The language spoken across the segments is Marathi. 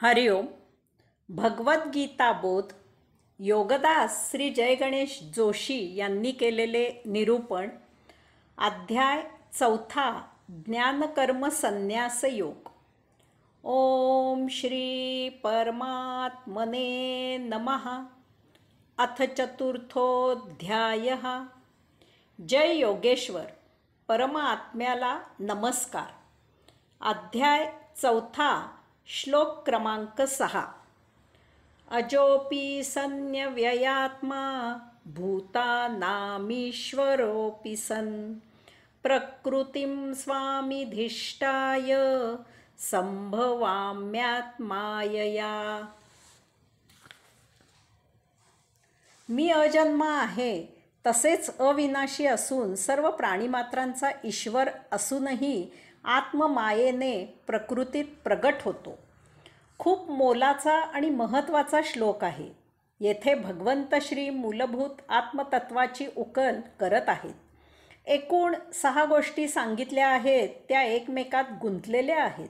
हरिओम. भगवद्गीता बोध योगदास श्री जय गणेश जोशी यांनी केलेले निरूपण. अध्याय 4. ज्ञानकर्म संन्यास योग. ओम श्री परमात्मने नमः. अथ चतुर्थोऽध्यायः. जय योगेश्वर. परमात्म्याला नमस्कार. अध्याय 4. श्लोक क्रमांक 6. अजोपि सन्यव्ययात्मा भूतानामीश्वरोऽपि सन् प्रकृतिं स्वामिधिष्ठाय संभवाम्यात्मायया. मी अजन्मा आहे, तसेच अविनाशी असून सर्व प्राणीमात्रांचा ईश्वर असूनही आत्ममायेने प्रकृतीत प्रगट होतो. खूप मोलाचा आणि महत्त्वाचा श्लोक आहे. येथे भगवंत श्री मूलभूत आत्मतत्वाची उकल करत आहेत. एकूण 6 गोष्टी सांगितल्या आहेत, त्या एकमेकात गुंतलेल्या आहेत.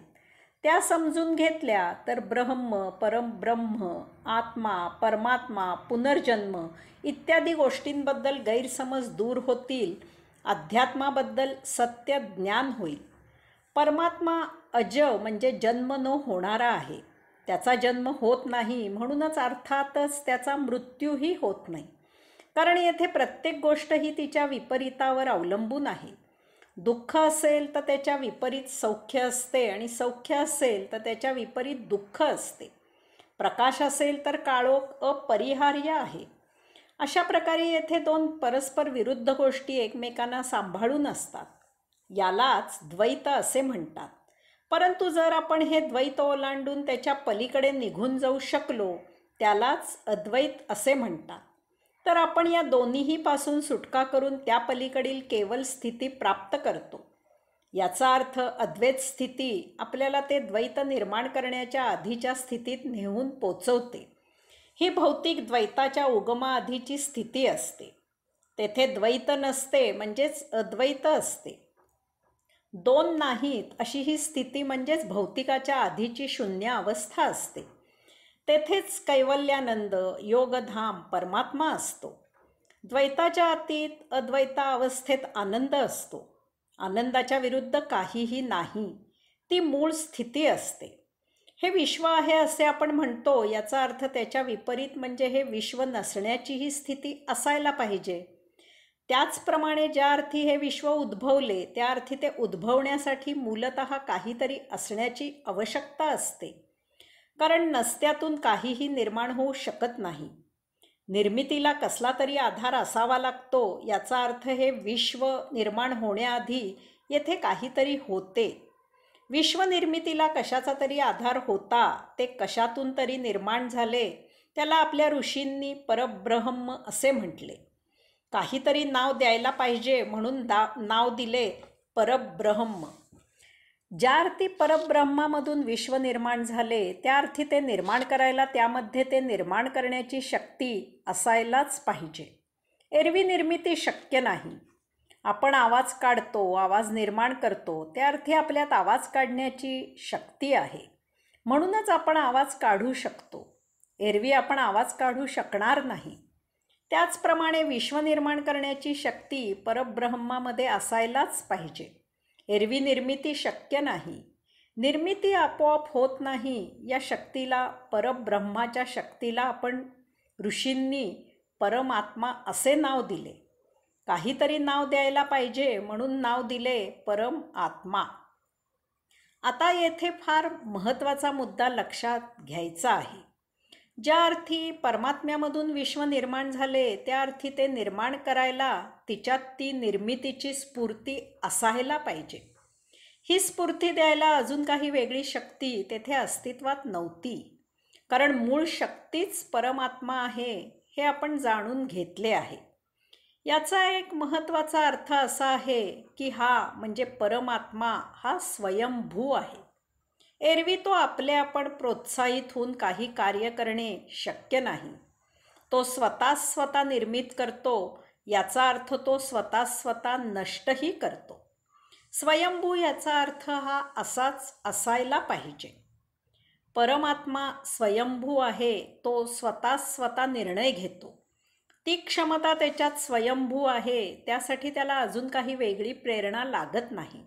त्या समजून घेतल्या तर ब्रह्म, परमब्रह्म, आत्मा, परमात्मा, पुनर्जन्म इत्यादी गोष्टींबद्दल गैरसमज दूर होतील. अध्यात्माबद्दल सत्य ज्ञान होईल. परमात्मा अज म्हणजे जन्म न होणारा आहे. त्याचा जन्म होत नाही, म्हणूनच अर्थातच त्याचा मृत्यूही होत नाही. कारण येथे प्रत्येक गोष्ट ही तिच्या विपरीतावर अवलंबून आहे. दुःख असेल तर त्याच्या विपरीत सौख्य असते आणि सौख्य असेल तर त्याच्या विपरीत दुःख असते. प्रकाश असेल तर काळोख अपरिहार्य आहे. अशा प्रकारे येथे 2 परस्पर विरुद्ध गोष्टी एकमेकांना सांभाळून असतात. यालाच द्वैत असे म्हणतात. परंतु जर आपण हे द्वैत ओलांडून त्याच्या पलीकडे निघून जाऊ शकलो, त्यालाच अद्वैत असे म्हणतात. तर आपण या दोन्हीही पासून सुटका करून त्या पलीकडील केवल स्थिती प्राप्त करतो. याचा अर्थ अद्वैत स्थिती आपल्याला ते द्वैत निर्माण करण्याच्या आधीच्या स्थितीत नेऊन पोचवते. ही भौतिक द्वैताच्या उगमाआधीची स्थिती असते. तेथे द्वैत नसते, म्हणजेच अद्वैत असते. 2 नाहीत अशी ही स्थिती म्हणजेच भौतिकाच्या आधीची शून्य अवस्था असते. तेथेच कैवल्यानंद, योगधाम, परमात्मा असतो. द्वैताच्या अतीत अद्वैता अवस्थेत आनंद असतो. आनंदाच्या विरुद्ध काहीही नाही, ती मूळ स्थिती असते. हे विश्व आहे असे आपण म्हणतो, याचा अर्थ त्याच्या विपरीत म्हणजे हे विश्व नसण्याचीही स्थिती असायला पाहिजे. त्याचप्रमाणे ज्या अर्थी हे विश्व उद्भवले, त्या अर्थी ते उद्भवण्यासाठी मूलतः काहीतरी असण्याची आवश्यकता असते. कारण नसत्यातून काहीही निर्माण होऊ शकत नाही. निर्मितीला कसला तरी आधार असावा लागतो. याचा अर्थ हे विश्व निर्माण होण्याआधी येथे काहीतरी होते. विश्वनिर्मितीला कशाचा तरी आधार होता, ते कशातून तरी निर्माण झाले. त्याला आपल्या ऋषींनी परब्रह्म असे म्हटले. काहीतरी नाव द्यायला पाहिजे म्हणून नाव दिले परब्रह्म. ज्या अर्थी परब्रह्मामधून विश्व निर्माण झाले, त्या अर्थी ते निर्माण करायला त्यामध्ये ते निर्माण करण्याची शक्ती असायलाच पाहिजे. एरवी निर्मिती शक्य नाही. आपण आवाज काढतो, आवाज निर्माण करतो, त्या अर्थी आपल्यात आवाज काढण्याची शक्ती आहे. म्हणूनच आपण आवाज काढू शकतो. एरवी आपण आवाज काढू शकणार नाही. त्याचप्रमाणे विश्व निर्माण करण्याची शक्ती परब्रह्मामध्ये असायलाच पाहिजे. एरवी निर्मिती शक्य नाही. निर्मिती आपोआप होत नाही. या शक्तीला, परब्रह्माच्या शक्तीला आपण ऋषींनी परमात्मा असे नाव दिले. काहीतरी नाव द्यायला पाहिजे म्हणून नाव दिले परम आत्मा. आता येथे फार महत्त्वाचा मुद्दा लक्षात घ्यायचा आहे. ज्या अर्थी परमात्म्यामधून विश्व निर्माण झाले, त्या अर्थी ते निर्माण करायला तिच्यात ती निर्मितीची स्फूर्ती असायला पाहिजे. ही स्फूर्ती द्यायला अजून काही वेगळी शक्ती तेथे अस्तित्वात नव्हती. कारण मूळ शक्तीच परमात्मा आहे, हे आपण जाणून घेतले आहे. याचा एक महत्त्वाचा अर्थ असा आहे की हा म्हणजे परमात्मा हा स्वयंभू आहे. एरवी तो आपले आपण प्रोत्साहित होऊन काही कार्य करणे शक्य नाही. तो स्वतः निर्मित करतो. याचा अर्थ तो स्वतः नष्टही करतो. स्वयंभू याचा अर्थ हा असाच असायला पाहिजे. परमात्मा स्वयंभू आहे, तो स्वतः निर्णय घेतो. ती क्षमता त्याच्यात स्वयंभू आहे, त्यासाठी त्याला अजून काही वेगळी प्रेरणा लागत नाही.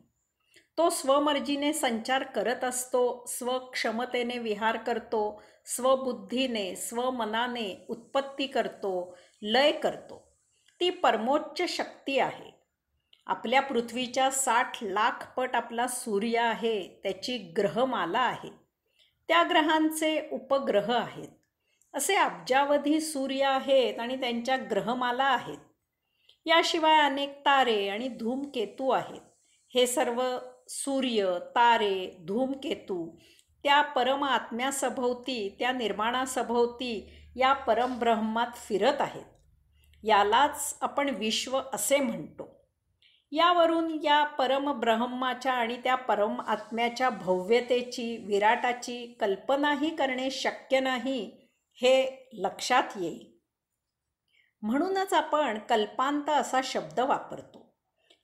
तो स्वमर्जीने संचार करत असतो, स्वक्षमतेने विहार करतो, स्वबुद्धीने स्वमनाने उत्पत्ती करतो, लय करतो. ती परमोच्च शक्ती आहे. आपल्या पृथ्वीच्या 60 लाख पट आपला सूर्य आहे, त्याची ग्रहमाला आहे. त्या ग्रहांचे उपग्रह आहेत. असे अब्जावधी सूर्य आहेत आणि त्यांच्या ग्रहमाला आहेत. याशिवाय अनेक तारे आणि धूमकेतू आहेत. हे सर्व सूर्य, तारे, धूमकेतू त्या परमात्म्यासभोवती, त्या निर्माणासभोवती, या परमब्रह्मात फिरत आहेत. यालाच आपण विश्व असे म्हणतो. यावरून या परमब्रह्माच्या आणि त्या परमात्म्याच्या भव्यतेची, विराटाची कल्पनाही करणे शक्य नाही, हे लक्षात येईल. म्हणूनच आपण कल्पांत असा शब्द वापरतो.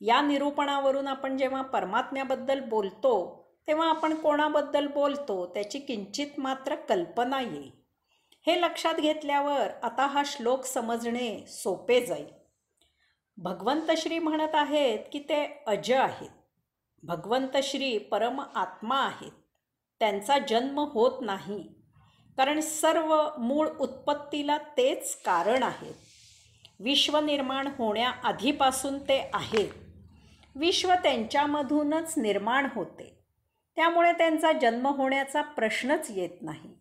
या निरूपणावरून आपण जेव्हा परमात्म्याबद्दल बोलतो, तेव्हा आपण कोणाबद्दल बोलतो त्याची किंचित मात्र कल्पना येईल. हे लक्षात घेतल्यावर आता हा श्लोक समजणे सोपे जाईल. भगवंत श्री म्हणत आहेत की ते अज आहेत. भगवंत श्री परम आत्मा आहेत. त्यांचा जन्म होत नाही, कारण सर्व मूळ उत्पत्तीला तेच कारण आहेत. विश्व निर्माण होण्याआधीपासून ते आहेत. विश्व त्यांच्यामधूनच निर्माण होते, त्यामुळे त्यांचा जन्म होण्याचा प्रश्नच येत नाही.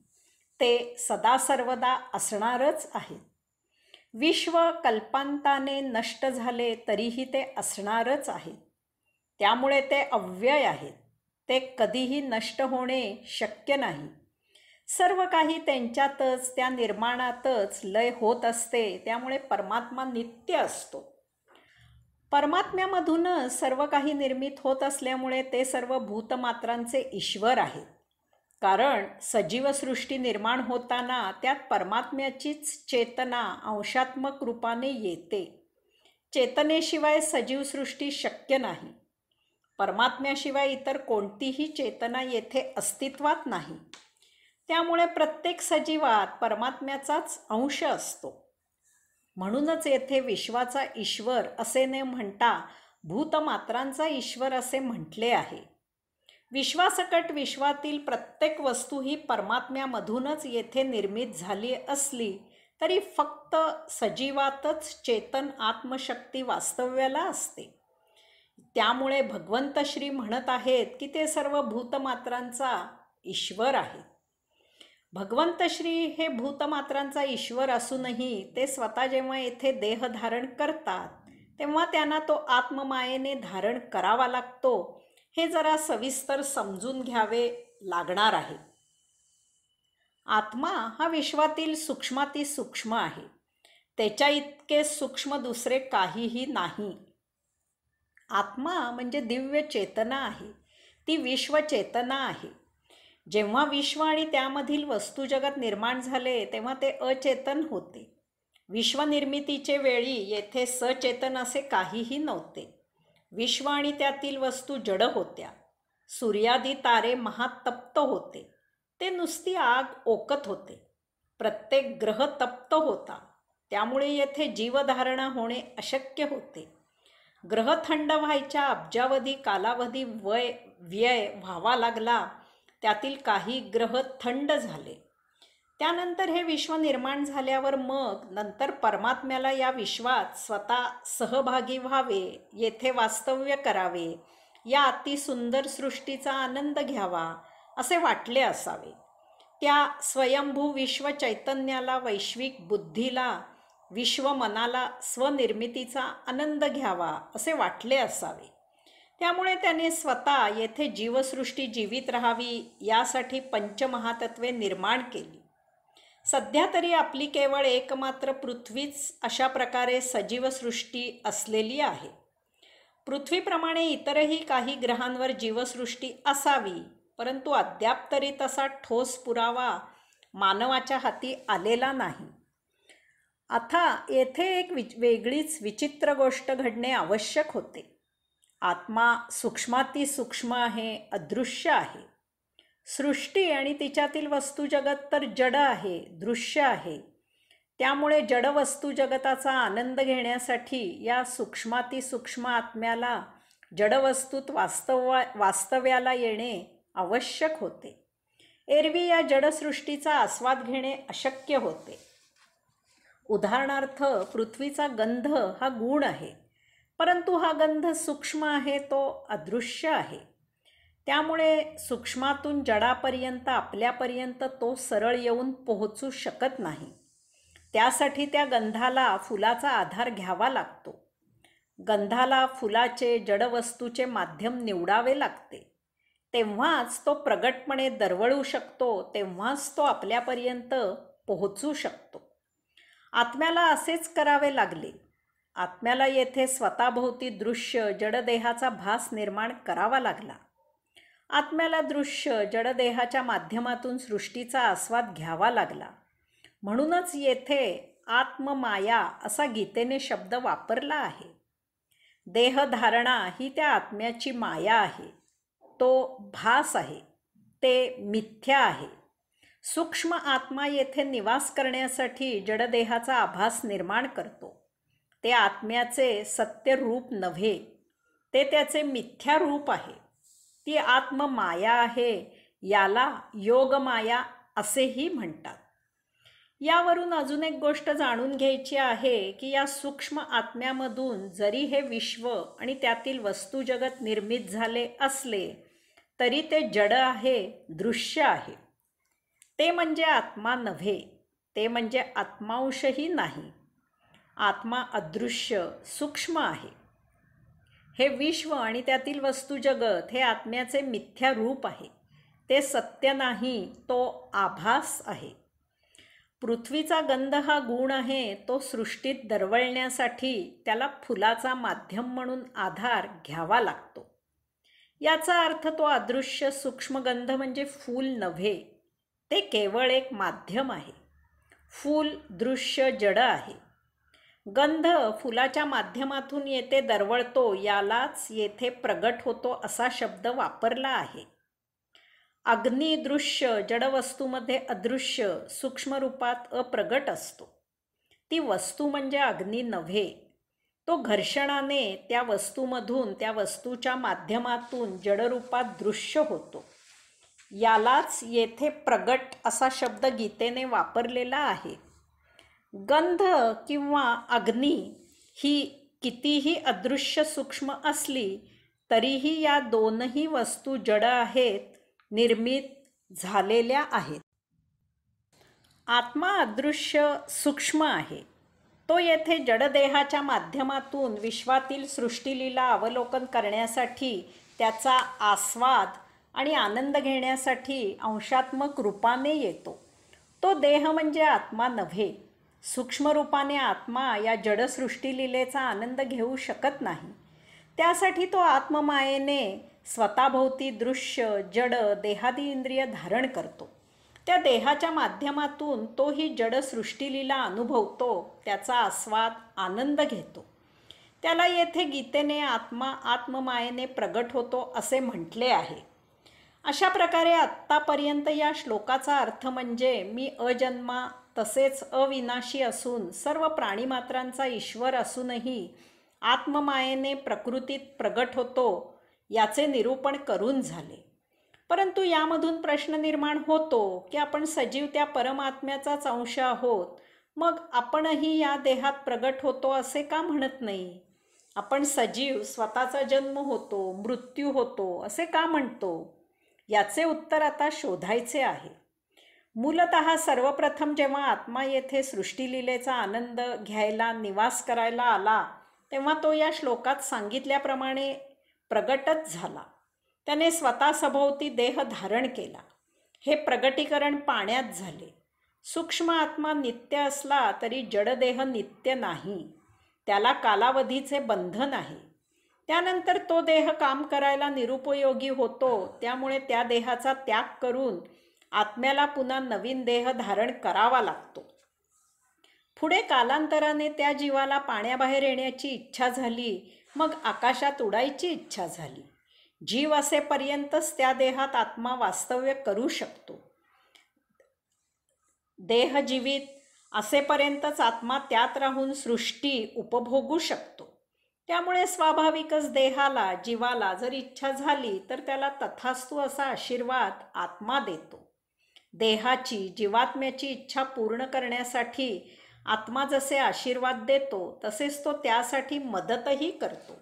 ते सदा सर्वदा असणारच आहेत. विश्व कल्पांताने नष्ट झाले तरीही ते असणारच आहेत. त्यामुळे ते अव्यय आहेत. ते कधीही नष्ट होणे शक्य नाही. सर्व काही त्यांच्यातच, त्या निर्माणातच लय होत असते. त्यामुळे परमात्मा नित्य असतो. परमात्म्यामधूनच सर्व काही निर्मित होत असल्यामुळे ते सर्व भूतमात्रांचे ईश्वर आहेत. कारण सजीव सृष्टी निर्माण होताना त्यात परमात्म्याचीच चेतना अंशात्मक रूपाने येते. चेतनेशिवाय सजीव सृष्टी शक्य नाही. परमात्म्याशिवाय इतर कोणतीही चेतना येथे अस्तित्वात नाही. त्यामुळे प्रत्येक सजीवात परमात्म्याचाच अंश असतो. म्हणूनच येथे विश्वाचा ईश्वर असे न म्हणता भूतमात्रांचा ईश्वर असे म्हटले आहे. विश्वासकट विश्वातील प्रत्येक वस्तू ही परमात्म्यामधूनच येथे निर्मित झाली असली तरी फक्त सजीवातच चेतन आत्मशक्ती वास्तव्याला असते. त्यामुळे भगवंत श्री म्हणत आहेत की ते सर्व भूतमात्रांचा ईश्वर आहेत. भगवंत श्री हे भूतमात्रांचा ईश्वर असूनही ते स्वतः जेव्हा येथे देह धारण करतात, तेव्हा त्यांना तो आत्ममायेने धारण करावा लागतो. हे जरा सविस्तर समजून घ्यावे लागणार आहे. आत्मा हा विश्वातील सूक्ष्माती सूक्ष्म आहे. त्याच्या इतके सूक्ष्म दुसरे काहीही नाही. आत्मा म्हणजे दिव्य चेतना आहे. ती विश्वचेतना आहे. जेव्हा विश्व आणि त्यामधील वस्तुजगत निर्माण झाले तेव्हा ते अचेतन होते. विश्वनिर्मितीचे वेळी येथे सचेतन असे काहीही नव्हते. विश्व आणि त्यातील वस्तू जड होत्या. सूर्यादी तारे महातप्त होते. ते नुसती आग ओकत होते. प्रत्येक ग्रह तप्त होता. त्यामुळे येथे जीवधारणा होणे अशक्य होते. ग्रह थंड व्हायच्या अब्जावधी कालावधी व्यय व्हावा लागला. त्यातील काही ग्रह थंड झाले. त्यानंतर हे विश्व निर्माण झाल्यावर मग नंतर परमात्म्याला या विश्वात स्वतः सहभागी व्हावे, येथे वास्तव्य करावे, या अतिसुंदर सृष्टीचा आनंद घ्यावा असे वाटले असावे. त्या स्वयंभू विश्व चैतन्याला, वैश्विक बुद्धीला, विश्वमनाला स्वनिर्मितीचा आनंद घ्यावा असे वाटले असावे. त्यामुळे त्याने स्वतः येथे जीवसृष्टी जीवित राहावी यासाठी पंचमहातत्वे निर्माण केली. सध्या तरी आपली केवळ एकमात्र पृथ्वीच अशा प्रकारे सजीव सृष्टी असलेली आहे. पृथ्वीप्रमाणे इतरही काही ग्रहांवर जीवसृष्टी असावी, परंतु अद्याप तरी तसा ठोस पुरावा मानवाच्या हाती आलेला नाही. आता येथे एक वेगळीच विचित्र गोष्ट घडणे आवश्यक होते. आत्मा सूक्ष्माती सूक्ष्म आहे, अदृश्य आहे. सृष्टी आणि तिच्यातील वस्तू जगत तर जड आहे, दृश्य आहे. त्यामुळे जड वस्तू जगताचा आनंद घेण्यासाठी या सूक्ष्मातिसूक्ष्म आत्म्याला जडवस्तूत वास्तव्याला येणे आवश्यक होते. एरवी या जडसृष्टीचा आस्वाद घेणे अशक्य होते. उदाहरणार्थ, पृथ्वीचा गंध हा गुण आहे, परंतु हा गंध सूक्ष्म आहे, तो अदृश्य आहे. त्यामुळे सूक्ष्मातून जडापर्यंत आपल्यापर्यंत तो सरळ येऊन पोहोचू शकत नाही. त्यासाठी त्या गंधाला फुलाचा आधार घ्यावा लागतो. गंधाला फुलाचे जडवस्तूचे माध्यम निवडावे लागते. तेव्हाच तो प्रगटपणे दरवळू शकतो, तेव्हाच तो आपल्यापर्यंत पोहोचू शकतो. आत्म्याला असेच करावे लागले. आत्म्याला येथे स्वतःभोवती दृश्य जडदेहाचा भास निर्माण करावा लागला. आत्म्याला दृश्य जडदेहाच्या माध्यमातून सृष्टीचा आस्वाद घ्यावा लागला. म्हणूनच येथे आत्ममाया असा गीतेने शब्द वापरला आहे. देहधारणा ही त्या आत्म्याची माया आहे. तो भास आहे, ते मिथ्या आहे. सूक्ष्म आत्मा येथे निवास करण्यासाठी जडदेहाचा आभास निर्माण करतो. ते आत्म्याचे सत्य रूप नव्हे, ते त्याचे मिथ्या रूप आहे. ती आत्ममाया आहे. याला योगमाया असेही म्हणतात. यावरून अजून एक गोष्ट जाणून घ्यायची आहे की या सूक्ष्म आत्म्यामधून जरी हे विश्व आणि त्यातील वस्तू जगत निर्मित झाले असले तरी ते जड आहे, दृश्य आहे. ते म्हणजे आत्मा नव्हे, ते म्हणजे आत्मांशही नाही. आत्मा अदृश्य सूक्ष्म आहे. हे विश्व आणि त्यातील वस्तू जगत हे आत्म्याचे मिथ्या रूप आहे. ते सत्य नाही, तो आभास आहे. पृथ्वीचा गंध हा गुण आहे. तो सृष्टीत दरवळण्यासाठी त्याला फुलाचा माध्यम म्हणून आधार घ्यावा लागतो. याचा अर्थ तो अदृश्य सूक्ष्म गंध म्हणजे फूल नव्हे, ते केवळ एक माध्यम आहे. फूल दृश्य जड आहे. गंध फुलाच्या माध्यमातून येथे दरवळतो, यालाच येथे प्रगट होतो असा शब्द वापरला आहे. अग्नी दृश्य जडवस्तूमध्ये अदृश्य सूक्ष्म रूपात अप्रगट असतो. ती वस्तू म्हणजे अग्नी नव्हे. तो घर्षणाने त्या वस्तूमधून, त्या वस्तूच्या माध्यमातून जडरूपात दृश्य होतो. यालाच येथे प्रगट असा शब्द गीतेने वापरलेला आहे. गंध किंवा अग्नी ही कितीही अदृश्य सूक्ष्म असली तरीही या दोनही वस्तू जड आहेत, निर्मित झालेल्या आहेत. आत्मा अदृश्य सूक्ष्म आहे. तो येथे जडदेहाच्या माध्यमातून विश्वातील सृष्टीलीला अवलोकन करण्यासाठी, त्याचा आस्वाद आणि आनंद घेण्यासाठी अंशात्मक रूपाने येतो. तो देह म्हणजे आत्मा नव्हे. सूक्ष्म रूपाने आत्मा या जडसृष्टीलीलेचा आनंद घेऊ शकत नाही. त्यासाठी तो आत्ममायेने स्वतःभोवती दृश्य जड देहादी इंद्रिय धारण करतो. त्या देहाच्या माध्यमातून तो ही जड सृष्टीलीला अनुभवतो, त्याचा आस्वाद आनंद घेतो. त्याला येथे गीतेने आत्मा आत्ममायेने प्रगट होतो असे म्हटले आहे. अशा प्रकारे आत्तापर्यंत या श्लोकाचा अर्थ म्हणजे मी अजन्मा तसेच अविनाशी असून सर्व प्राणीमात्रांचा ईश्वर असूनही आत्ममायेने प्रकृतीत प्रगट होतो याचे निरूपण करून झाले. परंतु यामधून प्रश्न निर्माण होतो की आपण सजीव त्या परमात्म्याचाच अंश आहोत, मग आपणही या देहात प्रगट होतो असे का म्हणत नाही? आपण सजीव स्वतःचा जन्म होतो, मृत्यू होतो असे का म्हणतो? याचे उत्तर आता शोधायचे आहे. मूलतः सर्वप्रथम जेव्हा आत्मा येथे सृष्टीलीलेचा आनंद घ्यायला निवास करायला आला तेव्हा तो या श्लोकात सांगितल्याप्रमाणे प्रगटच झाला. त्याने स्वतः सभोवती देह धारण केला. हे प्रगटीकरण पाण्यात झाले. सूक्ष्म आत्मा नित्य असला तरी जडदेह नित्य नाही. त्याला कालावधीचे बंधन आहे. त्यानंतर तो देह काम करायला निरुपयोगी होतो. त्यामुळे त्या देहाचा त्याग करून आत्म्याला पुन्हा नवीन देह धारण करावा लागतो. पुढे कालांतराने त्या जीवाला पाण्याबाहेर येण्याची इच्छा झाली, मग आकाशात उडायची इच्छा झाली. जीव असेपर्यंतच त्या देहात आत्मा वास्तव्य करू शकतो. देह जीवित असेपर्यंतच आत्मा त्यात राहून सृष्टी उपभोगू शकतो. त्यामुळे स्वाभाविकच देहाला, जीवाला जर इच्छा झाली तर त्याला तथास्तु असा आशीर्वाद आत्मा देतो. देहाची, जीवात्म्याची इच्छा पूर्ण करण्यासाठी आत्मा जसे आशीर्वाद देतो तसेच तो त्यासाठी मदतही करतो.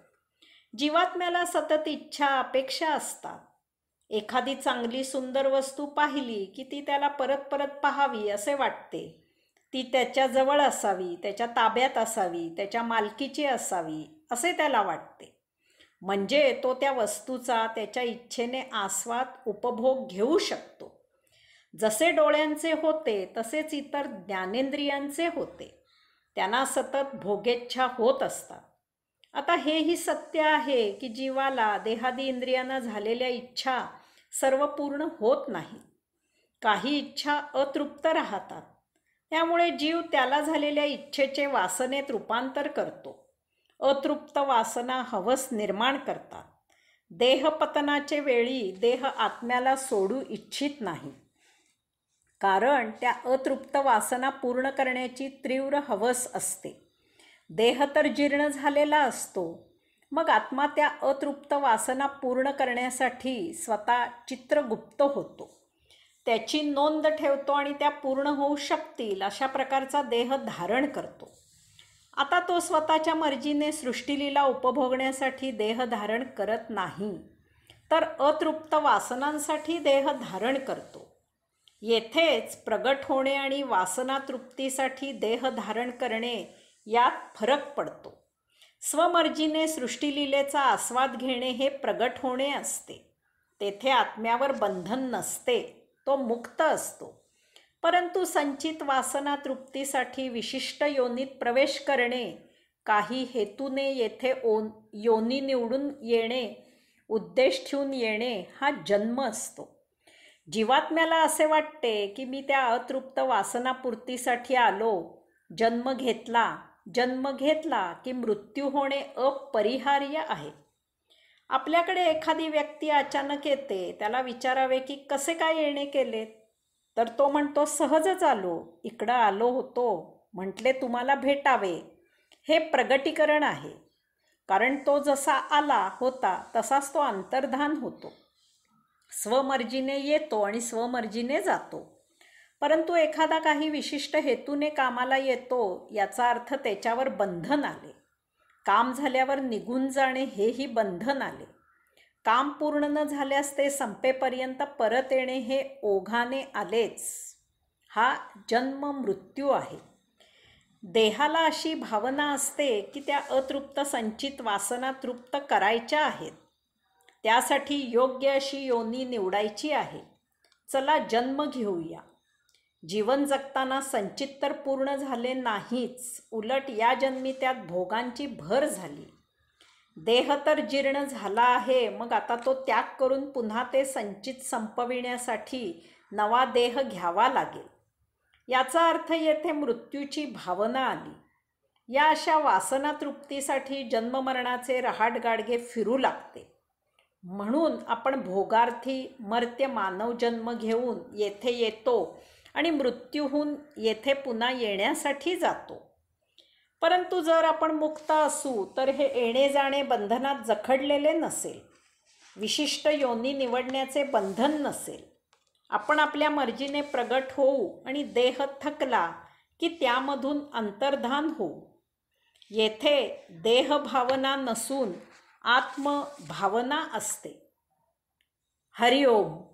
जीवात्म्याला सतत इच्छा, अपेक्षा असतात. एखादी चांगली सुंदर वस्तू पाहिली की ती त्याला परत परत पाहावी असे वाटते. ती त्याच्याजवळ असावी, त्याच्या ताब्यात असावी, त्याच्या मालकीची असावी असे त्याला वाटते. म्हणजे तो त्या वस्तूचा त्याच्या इच्छेने आस्वाद, उपभोग घेऊ शकतो. जसे डोळ्यांचे होते तसेच इतर ज्ञानेंद्रियांचे होते. त्यांना सतत भोगेच्छा होत असतात. आता हेही सत्य आहे की जीवाला, देहादी इंद्रियांना झालेल्या इच्छा सर्व पूर्ण होत नाहीत. काही इच्छा अतृप्त राहतात. त्यामुळे जीव त्याला झालेल्या इच्छेचे वासनेत रूपांतर करतो. अतृप्त वासना हवस निर्माण करतात. देहपतनाचे वेळी देह आत्म्याला सोडू इच्छित नाही. कारण त्या अतृप्त वासना पूर्ण करण्याची तीव्र हवस असते. देह तर जीर्ण झालेला असतो. मग आत्मा त्या अतृप्त वासना पूर्ण करण्यासाठी स्वतः चित्रगुप्त होतो. त्याची नोंद ठेवतो आणि त्या पूर्ण होऊ शकतील अशा प्रकारचा देह धारण करतो. आता तो स्वतःच्या मर्जीने सृष्टीलीला उपभोगण्यासाठी देह धारण करत नाही, तर अतृप्त वासनांसाठी देह धारण करतो. येथेच प्रगट होणे आणि वासना तृप्तीसाठी देह धारण करणे यात फरक पडतो. स्वमर्जीने सृष्टीलीलेचा आस्वाद घेणे हे प्रगट होणे असते. तेथे आत्म्यावर बंधन नसते, तो मुक्त असतो. परंतु संचित वासना तृप्तीसाठी विशिष्ट योनीत प्रवेश करणे, काही हेतूने येथे योनी निवडून येणे, उद्देश ठेवून येणे हा जन्म असतो. जीवात्म्याला असे वाटते की मी त्या अतृप्त वासनापूर्तीसाठी आलो, जन्म घेतला की मृत्यू होणे अपरिहार्य आहे. आपल्याकडे एखादी व्यक्ती अचानक येते, त्याला विचारावे की कसे काय येणे केले, तर तो म्हणतो सहजच आलो, इकडं आलो होतो, म्हटले तुम्हाला भेटावे. हे प्रगटीकरण आहे. कारण तो जसा आला होता तसाच तो अंतर्धान होतो. स्वमर्जीने येतो आणि स्वमर्जीने जातो. परंतु एखादा काही विशिष्ट हेतूने कामाला येतो याचा अर्थ त्याच्यावर बंधन आले. काम झाल्यावर निघून जाणे हेही बंधन आले. काम पूर्ण न झाल्यास ते संपेपर्यंत परत येणे हे ओघाने आलेच. हा जन्म मृत्यू आहे. देहाला अशी भावना असते की त्या अतृप्त संचित वासना तृप्त करायच्या आहेत. त्यासाठी योग्य अशी योनी निवडायची आहे. चला जन्म घेऊया. जीवन जगताना संचित तर पूर्ण झाले नाहीच, उलट या जन्मी त्यात भोगांची भर झाली. देह तर जीर्ण झाला आहे, मग आता तो त्याग करून पुन्हा ते संचित संपविण्यासाठी नवा देह घ्यावा लागेल. याचा अर्थ येथे मृत्यूची भावना आली. या अशा वासना तृप्तीसाठी जन्ममरणाचे रहाटगाडगे फिरू लागते. म्हणून आपण भोगार्थी मर्त्य मानव जन्म घेऊन येथे येतो आणि मृत्यूहून येथे पुन्हा येण्यासाठी जातो. परंतु जर आपण मुक्त असू तर हे येणे जाणे बंधनात जखडलेले नसेल. विशिष्ट योनी निवडण्याचे बंधन नसेल. आपण आपल्या मर्जीने प्रगट होऊ आणि देह थकला की त्यामधून अंतर्धान होऊ. येथे देहभावना नसून आत्मभावना असते. हरिओम.